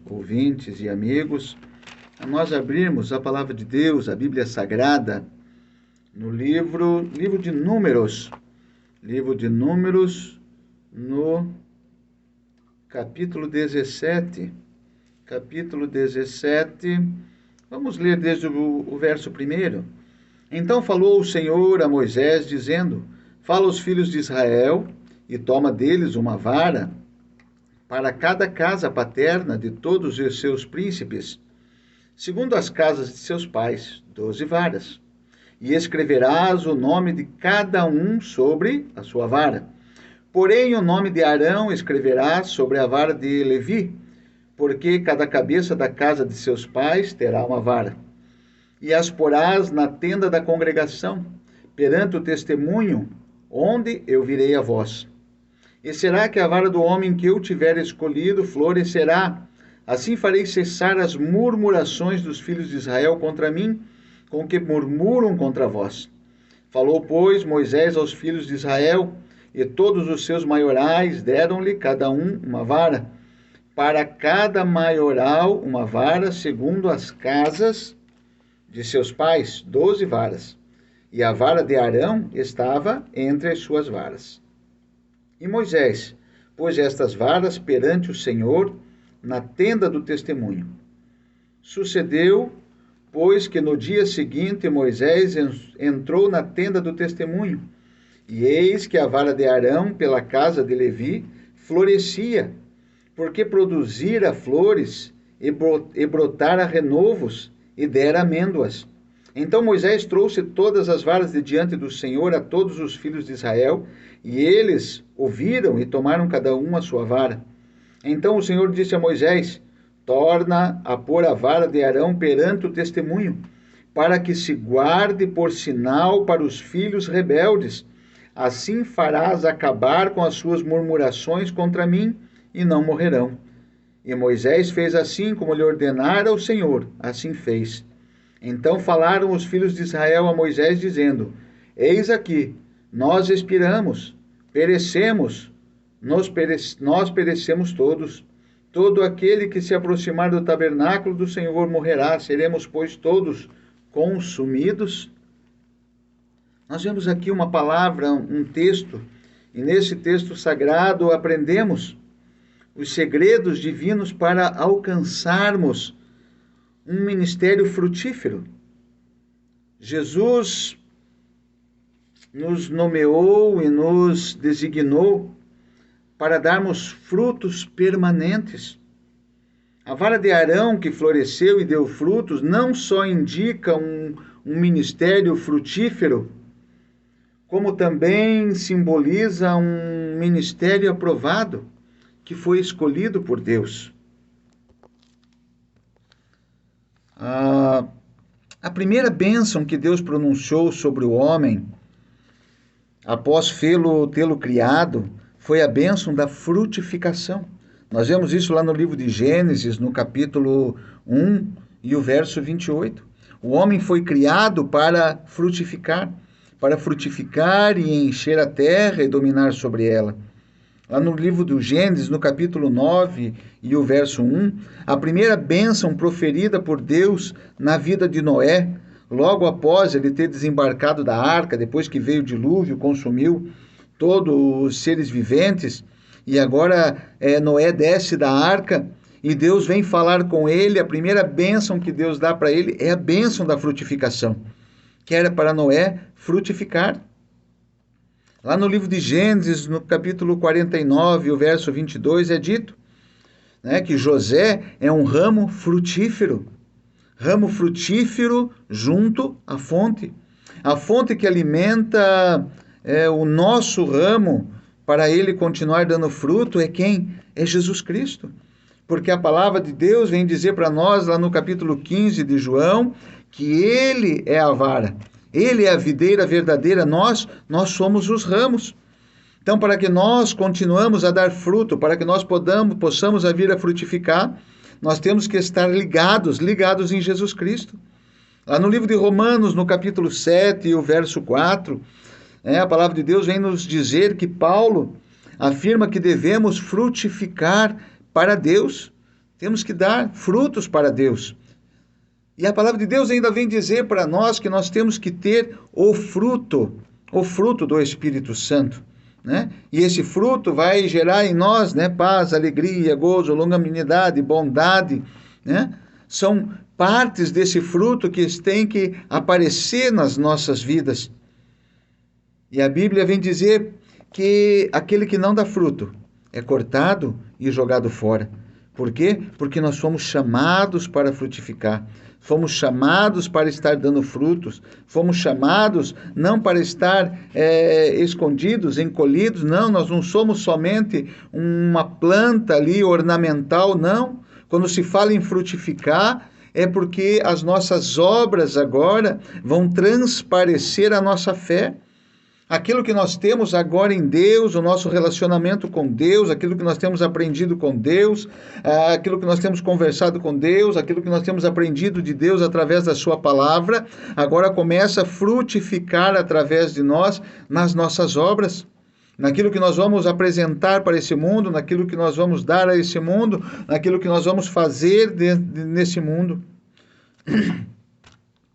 ouvintes e amigos, a nós abrirmos a Palavra de Deus, a Bíblia Sagrada, no livro de Números, no capítulo 17, vamos ler desde o verso 1. Então falou o Senhor a Moisés, dizendo: Fala aos filhos de Israel, e toma deles uma vara, para cada casa paterna de todos os seus príncipes, segundo as casas de seus pais, 12 varas. E escreverás o nome de cada um sobre a sua vara. Porém, o nome de Arão escreverás sobre a vara de Levi, porque cada cabeça da casa de seus pais terá uma vara. E as porás na tenda da congregação, perante o testemunho, onde eu virei a vós. E será que a vara do homem que eu tiver escolhido florescerá? Assim farei cessar as murmurações dos filhos de Israel contra mim, com que murmuram contra vós. Falou, pois, Moisés aos filhos de Israel, e todos os seus maiorais deram-lhe cada um uma vara, para cada maioral uma vara, segundo as casas de seus pais, 12 varas. E a vara de Arão estava entre as suas varas. E Moisés pôs estas varas perante o Senhor na tenda do testemunho. Sucedeu, pois, que no dia seguinte Moisés entrou na tenda do testemunho, e eis que a vara de Arão pela casa de Levi florescia, porque produzira flores e brotara renovos e dera amêndoas. Então Moisés trouxe todas as varas de diante do Senhor a todos os filhos de Israel, e eles ouviram e tomaram cada um a sua vara. Então o Senhor disse a Moisés: Torna a pôr a vara de Arão perante o testemunho, para que se guarde por sinal para os filhos rebeldes. Assim farás acabar com as suas murmurações contra mim, e não morrerão. E Moisés fez assim como lhe ordenara o Senhor, assim fez. Então falaram os filhos de Israel a Moisés, dizendo: Eis aqui, nós expiramos, perecemos, nós perecemos todos. Todo aquele que se aproximar do tabernáculo do Senhor morrerá. Seremos, pois, todos consumidos? Nós vemos aqui uma palavra, um texto, e nesse texto sagrado aprendemos os segredos divinos para alcançarmos um ministério frutífero. Jesus nos nomeou e nos designou para darmos frutos permanentes. A vara de Arão que floresceu e deu frutos não só indica um ministério frutífero, como também simboliza um ministério aprovado, que foi escolhido por Deus. A primeira bênção que Deus pronunciou sobre o homem, após tê-lo criado, foi a bênção da frutificação. Nós vemos isso lá no livro de Gênesis, no capítulo 1 e o verso 28. O homem foi criado para frutificar e encher a terra e dominar sobre ela. Lá no livro do Gênesis, no capítulo 9 e o verso 1, a primeira bênção proferida por Deus na vida de Noé, logo após ele ter desembarcado da arca, depois que veio o dilúvio, consumiu todos os seres viventes, e agora Noé desce da arca, e Deus vem falar com ele. A primeira bênção que Deus dá para ele é a bênção da frutificação, que era para Noé frutificar. Lá no livro de Gênesis, no capítulo 49, o verso 22, é dito, que José é um ramo frutífero junto à fonte. A fonte que alimenta o nosso ramo para ele continuar dando fruto é quem? É Jesus Cristo. Porque a palavra de Deus vem dizer para nós, lá no capítulo 15 de João, que ele é a vara. Ele é a videira verdadeira, nós somos os ramos. Então, para que nós continuemos a dar fruto, para que nós possamos vir a frutificar, nós temos que estar ligados em Jesus Cristo. Lá no livro de Romanos, no capítulo 7, o verso 4, a palavra de Deus vem nos dizer que Paulo afirma que devemos frutificar para Deus, Temos que dar frutos para Deus. E a palavra de Deus ainda vem dizer para nós que nós temos que ter o fruto do Espírito Santo, né? E esse fruto vai gerar em nós, né, paz, alegria, gozo, longanimidade, bondade, né? São partes desse fruto que têm que aparecer nas nossas vidas. E a Bíblia vem dizer que aquele que não dá fruto é cortado e jogado fora. Por quê? Porque nós fomos chamados para frutificar. Fomos chamados para estar dando frutos. Fomos chamados não para estar escondidos, encolhidos. Não, nós não somos somente uma planta ali ornamental, não. Quando se fala em frutificar, é porque as nossas obras agora vão transparecer a nossa fé. Aquilo que nós temos agora em Deus, o nosso relacionamento com Deus, aquilo que nós temos aprendido com Deus, aquilo que nós temos conversado com Deus, aquilo que nós temos aprendido de Deus através da sua palavra, agora começa a frutificar através de nós nas nossas obras, naquilo que nós vamos apresentar para esse mundo, naquilo que nós vamos dar a esse mundo, naquilo que nós vamos fazer nesse mundo.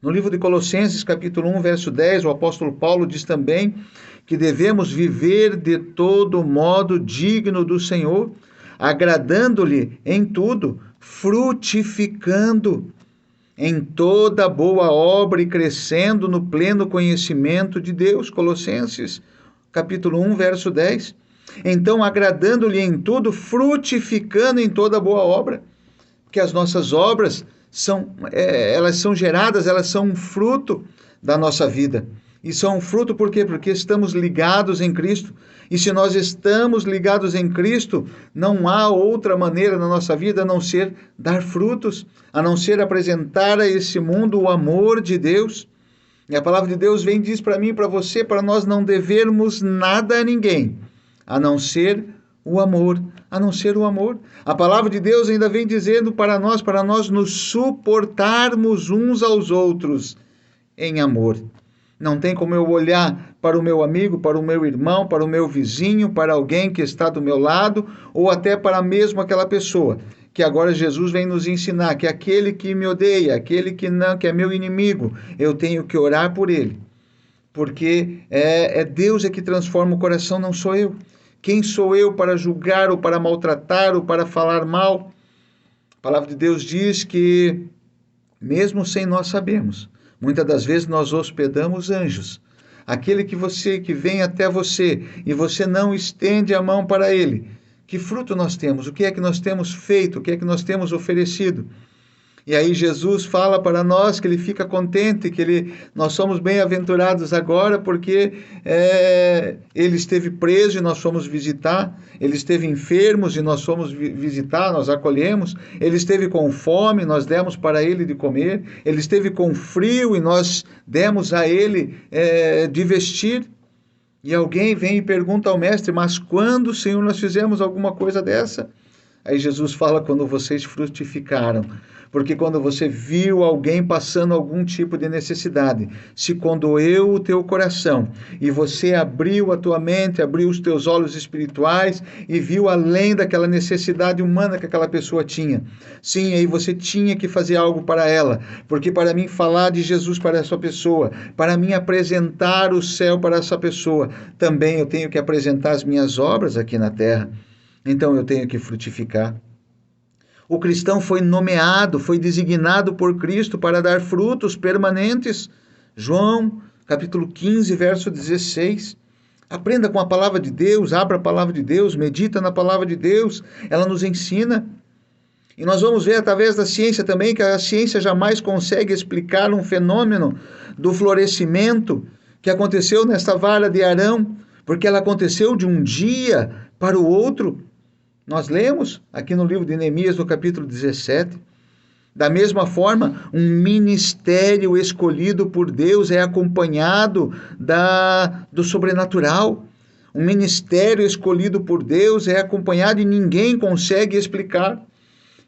No livro de Colossenses, capítulo 1, verso 10, o apóstolo Paulo diz também que devemos viver de todo modo digno do Senhor, agradando-lhe em tudo, frutificando em toda boa obra e crescendo no pleno conhecimento de Deus. Colossenses, capítulo 1, verso 10. Então, agradando-lhe em tudo, frutificando em toda boa obra, que as nossas obras elas são geradas, elas são um fruto da nossa vida. E são um fruto por quê? Porque estamos ligados em Cristo. E se nós estamos ligados em Cristo, não há outra maneira na nossa vida a não ser dar frutos, a não ser apresentar a esse mundo o amor de Deus. E a palavra de Deus vem e diz para mim e para você, para nós não devermos nada a ninguém, a não ser o amor, a não ser o amor. A palavra de Deus ainda vem dizendo para nós nos suportarmos uns aos outros em amor. Não tem como eu olhar para o meu amigo, para o meu irmão, para o meu vizinho, para alguém que está do meu lado, ou até para mesmo aquela pessoa que agora Jesus vem nos ensinar, que aquele que me odeia, aquele que é meu inimigo, eu tenho que orar por ele. Porque Deus que transforma o coração, não sou eu. Quem sou eu para julgar, ou para maltratar, ou para falar mal? A palavra de Deus diz que, mesmo sem nós sabermos, muitas das vezes nós hospedamos anjos. Aquele que vem até você e você não estende a mão para ele. Que fruto nós temos? O que é que nós temos feito? O que é que nós temos oferecido? E aí Jesus fala para nós que ele fica contente, que nós somos bem-aventurados agora porque ele esteve preso e nós fomos visitar, ele esteve enfermo e nós fomos visitar, nós acolhemos, ele esteve com fome, nós demos para ele de comer, ele esteve com frio e nós demos a ele de vestir. E alguém vem e pergunta ao mestre, mas quando, Senhor, nós fizemos alguma coisa dessa? Aí Jesus fala, quando vocês frutificaram. Porque quando você viu alguém passando algum tipo de necessidade, se condoeu o teu coração e você abriu a tua mente, abriu os teus olhos espirituais e viu além daquela necessidade humana que aquela pessoa tinha. Sim, aí você tinha que fazer algo para ela, porque para mim falar de Jesus para essa pessoa, para mim apresentar o céu para essa pessoa, também eu tenho que apresentar as minhas obras aqui na terra. Então eu tenho que frutificar. O cristão foi nomeado, foi designado por Cristo para dar frutos permanentes. João, capítulo 15, verso 16. Aprenda com a palavra de Deus, abra a palavra de Deus, medita na palavra de Deus, ela nos ensina. E nós vamos ver através da ciência também que a ciência jamais consegue explicar um fenômeno do florescimento que aconteceu nesta vara de Arão, porque ela aconteceu de um dia para o outro. Nós lemos aqui no livro de Neemias, no capítulo 17. Da mesma forma, um ministério escolhido por Deus é acompanhado do sobrenatural. Um ministério escolhido por Deus é acompanhado e ninguém consegue explicar.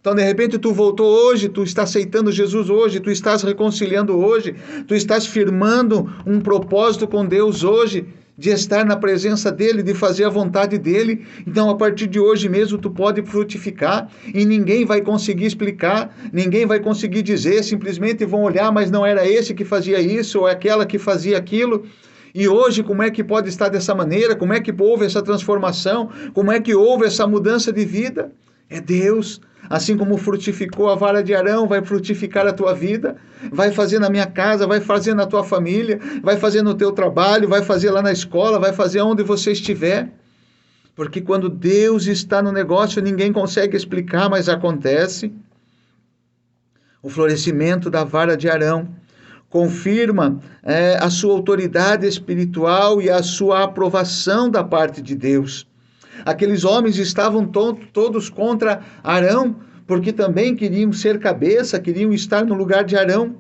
Então, de repente, tu voltou hoje, tu está aceitando Jesus hoje, tu estás reconciliando hoje, tu estás firmando um propósito com Deus hoje. de estar na presença dele, de fazer a vontade dele. Então, a partir de hoje mesmo, tu pode frutificar e ninguém vai conseguir explicar, ninguém vai conseguir dizer, simplesmente vão olhar, mas não era esse que fazia isso ou aquela que fazia aquilo. E hoje, como é que pode estar dessa maneira? Como é que houve essa transformação? Como é que houve essa mudança de vida? É Deus. Assim como frutificou a vara de Arão, vai frutificar a tua vida, vai fazer na minha casa, vai fazer na tua família, vai fazer no teu trabalho, vai fazer lá na escola, vai fazer onde você estiver. Porque quando Deus está no negócio, ninguém consegue explicar, mas acontece. O florescimento da vara de Arão confirma a sua autoridade espiritual e a sua aprovação da parte de Deus. Aqueles homens estavam todos contra Arão, porque também queriam ser cabeça, queriam estar no lugar de Arão.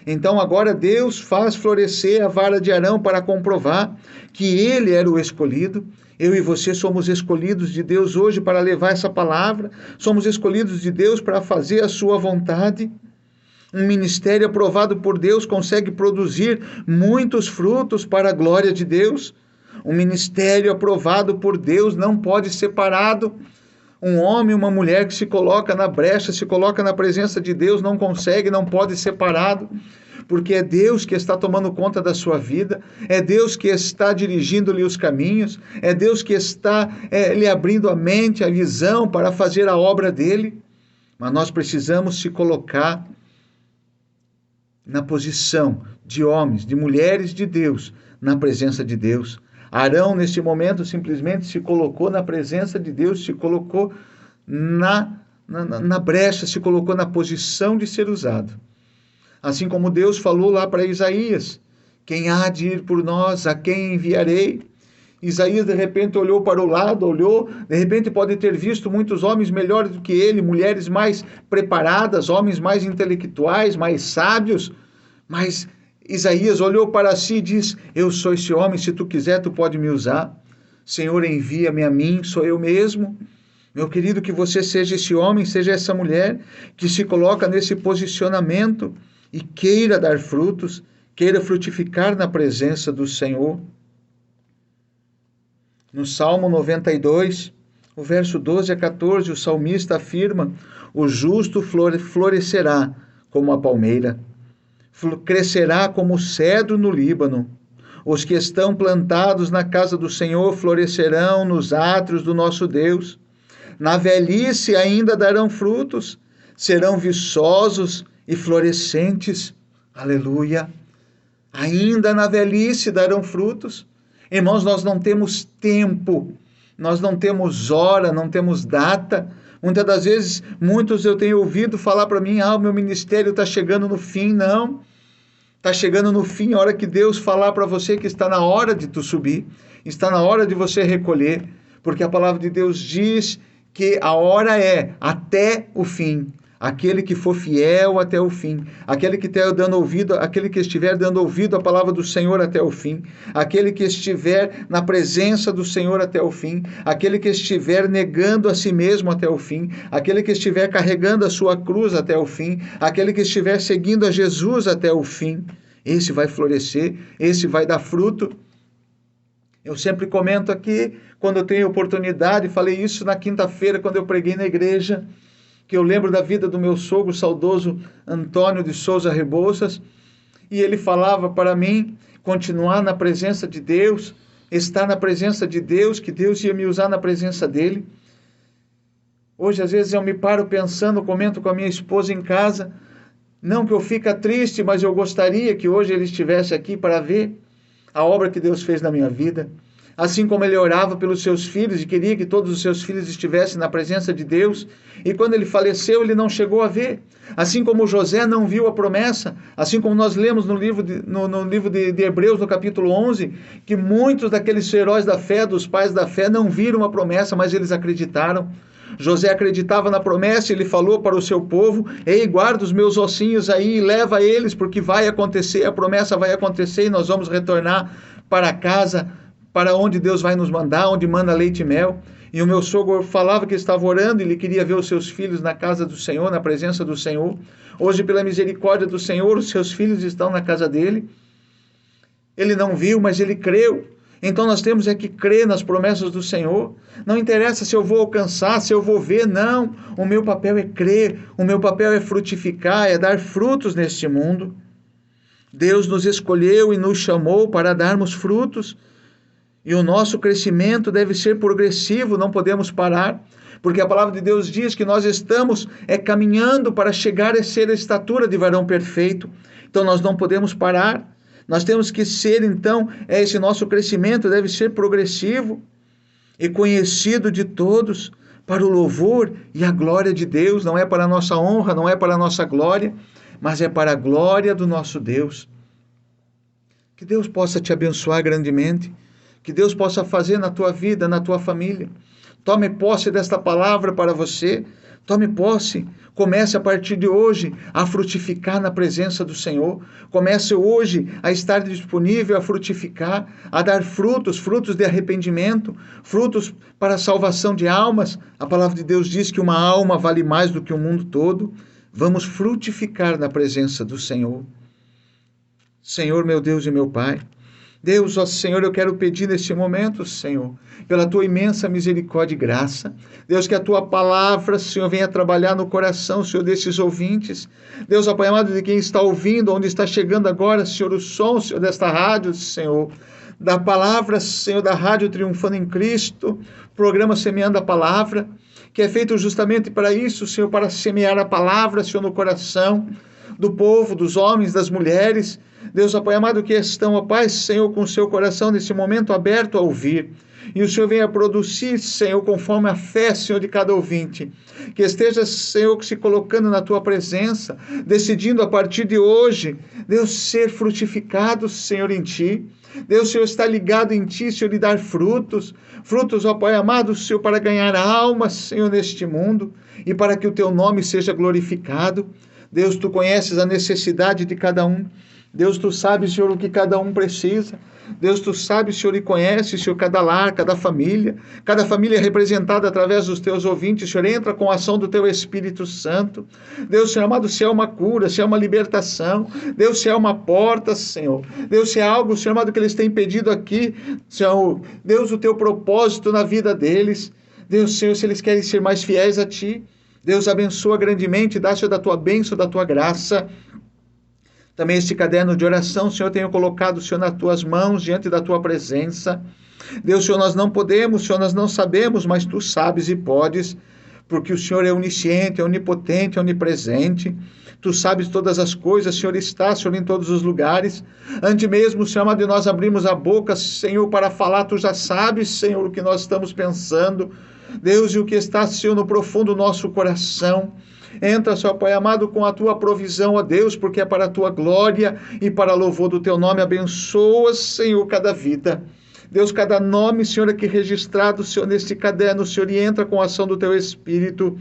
Então agora Deus faz florescer a vara de Arão para comprovar que ele era o escolhido. Eu e você somos escolhidos de Deus hoje para levar essa palavra, somos escolhidos de Deus para fazer a sua vontade. Um ministério aprovado por Deus consegue produzir muitos frutos para a glória de Deus. Um ministério aprovado por Deus não pode ser parado. Um homem, uma mulher que se coloca na brecha, se coloca na presença de Deus, não consegue, não pode ser parado, porque é Deus que está tomando conta da sua vida, é Deus que está dirigindo-lhe os caminhos, é Deus que está lhe abrindo a mente, a visão para fazer a obra dele. Mas nós precisamos se colocar na posição de homens, de mulheres de Deus, na presença de Deus. Arão, neste momento, simplesmente se colocou na presença de Deus, se colocou na brecha, se colocou na posição de ser usado. Assim como Deus falou lá para Isaías, quem há de ir por nós, a quem enviarei? Isaías, de repente, olhou para o lado, de repente pode ter visto muitos homens melhores do que ele, mulheres mais preparadas, homens mais intelectuais, mais sábios, mas Isaías olhou para si e diz, eu sou esse homem, se tu quiser, tu pode me usar. Senhor, envia-me a mim, sou eu mesmo. Meu querido, que você seja esse homem, seja essa mulher, que se coloca nesse posicionamento e queira dar frutos, queira frutificar na presença do Senhor. No Salmo 92, o verso 12 a 14, o salmista afirma, o justo florescerá como a palmeira, crescerá como o cedro no Líbano. Os que estão plantados na casa do Senhor florescerão nos átrios do nosso Deus. Na velhice ainda darão frutos, serão viçosos e florescentes. Aleluia! Ainda na velhice darão frutos. Irmãos, nós não temos tempo, nós não temos hora, não temos data. Muitas das vezes, muitos eu tenho ouvido falar para mim, o meu ministério está chegando no fim. Não, está chegando no fim a hora que Deus falar para você que está na hora de tu subir, está na hora de você recolher, porque a palavra de Deus diz que a hora é até o fim. Aquele que for fiel até o fim, aquele que estiver dando ouvido à palavra do Senhor até o fim, aquele que estiver na presença do Senhor até o fim, aquele que estiver negando a si mesmo até o fim, aquele que estiver carregando a sua cruz até o fim, aquele que estiver seguindo a Jesus até o fim, esse vai florescer, esse vai dar fruto. Eu sempre comento aqui, quando eu tenho oportunidade, falei isso na quinta-feira, quando eu preguei na igreja, que eu lembro da vida do meu sogro, saudoso Antônio de Souza Rebouças, e ele falava para mim continuar na presença de Deus, estar na presença de Deus, que Deus ia me usar na presença dele. Hoje, às vezes, eu me paro pensando, comento com a minha esposa em casa, não que eu fique triste, mas eu gostaria que hoje ele estivesse aqui para ver a obra que Deus fez na minha vida. Assim como ele orava pelos seus filhos e queria que todos os seus filhos estivessem na presença de Deus, e quando ele faleceu, ele não chegou a ver. Assim como José não viu a promessa, assim como nós lemos no livro de Hebreus, no capítulo 11, que muitos daqueles heróis da fé, dos pais da fé, não viram a promessa, mas eles acreditaram. José acreditava na promessa, ele falou para o seu povo, ei, guarda os meus ossinhos aí e leva eles, porque vai acontecer, a promessa vai acontecer e nós vamos retornar para casa, para onde Deus vai nos mandar, onde manda leite e mel. E o meu sogro falava que estava orando e ele queria ver os seus filhos na casa do Senhor, na presença do Senhor. Hoje, pela misericórdia do Senhor, os seus filhos estão na casa dele. Ele não viu, mas ele creu. Então nós temos que crer nas promessas do Senhor. Não interessa se eu vou alcançar, se eu vou ver, não. O meu papel é crer, o meu papel é frutificar, é dar frutos neste mundo. Deus nos escolheu e nos chamou para darmos frutos. E o nosso crescimento deve ser progressivo, não podemos parar. Porque a palavra de Deus diz que nós estamos caminhando para chegar a ser a estatura de varão perfeito. Então nós não podemos parar. Nós temos que ser, então, esse nosso crescimento deve ser progressivo e conhecido de todos para o louvor e a glória de Deus. Não é para a nossa honra, não é para a nossa glória, mas é para a glória do nosso Deus. Que Deus possa te abençoar grandemente, que Deus possa fazer na tua vida, na tua família. Tome posse desta palavra para você, tome posse. Comece a partir de hoje a frutificar na presença do Senhor. Comece hoje a estar disponível a frutificar, a dar frutos, frutos de arrependimento, frutos para a salvação de almas. A palavra de Deus diz que uma alma vale mais do que o mundo todo. Vamos frutificar na presença do Senhor. Senhor, meu Deus e meu Pai, Deus, ó Senhor, eu quero pedir neste momento, Senhor, pela tua imensa misericórdia e graça, Deus, que a tua palavra, Senhor, venha trabalhar no coração, Senhor, desses ouvintes. Deus, ó Pai amado, de quem está ouvindo, onde está chegando agora, Senhor, o som, Senhor, desta rádio, Senhor, da palavra, Senhor, da Rádio Triunfando em Cristo, programa Semeando a Palavra, que é feito justamente para isso, Senhor, para semear a palavra, Senhor, no coração do povo, dos homens, das mulheres. Deus, ó Pai amado, que estão, ó Pai, Senhor, com o seu coração nesse momento aberto a ouvir. E o Senhor venha produzir, Senhor, conforme a fé, Senhor, de cada ouvinte. Que esteja, Senhor, se colocando na tua presença, decidindo a partir de hoje, Deus, ser frutificado, Senhor, em ti. Deus, Senhor, está ligado em ti, Senhor, e dar frutos. Frutos, ó Pai amado, Senhor, para ganhar almas, Senhor, neste mundo. E para que o teu nome seja glorificado. Deus, tu conheces a necessidade de cada um. Deus, tu sabes, Senhor, o que cada um precisa. Deus, tu sabes, Senhor, e conheces, Senhor, cada lar, cada família representada através dos teus ouvintes. Senhor, entra com a ação do teu Espírito Santo. Deus, Senhor amado, se é uma cura, se é uma libertação, Deus, se é uma porta, Senhor. Deus, se é algo, Senhor amado, que eles têm pedido aqui, Senhor, Deus, o teu propósito na vida deles. Deus, Senhor, se eles querem ser mais fiéis a ti, Deus, abençoa grandemente, dá, Senhor, da tua bênção, da tua graça. Também este caderno de oração, Senhor, tenho colocado, Senhor, nas tuas mãos, diante da tua presença. Deus, Senhor, nós não podemos, Senhor, nós não sabemos, mas tu sabes e podes, porque o Senhor é onisciente, é onipotente, é onipresente. Tu sabes todas as coisas, Senhor, está, Senhor, em todos os lugares. Antes mesmo, Senhor, amado, de nós abrimos a boca, Senhor, para falar, tu já sabes, Senhor, o que nós estamos pensando. Deus, e o que está, Senhor, no profundo do nosso coração. Entra, Senhor Pai amado, com a tua provisão, ó Deus, porque é para a tua glória e para louvor do teu nome. Abençoa, Senhor, cada vida. Deus, cada nome, Senhor, aqui registrado, Senhor, neste caderno, Senhor, e entra com a ação do teu Espírito,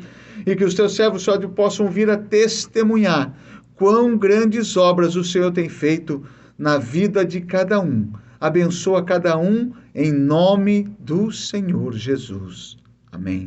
e que os teus servos, Senhor, possam vir a testemunhar quão grandes obras o Senhor tem feito na vida de cada um. Abençoa cada um, em nome do Senhor Jesus. Amém.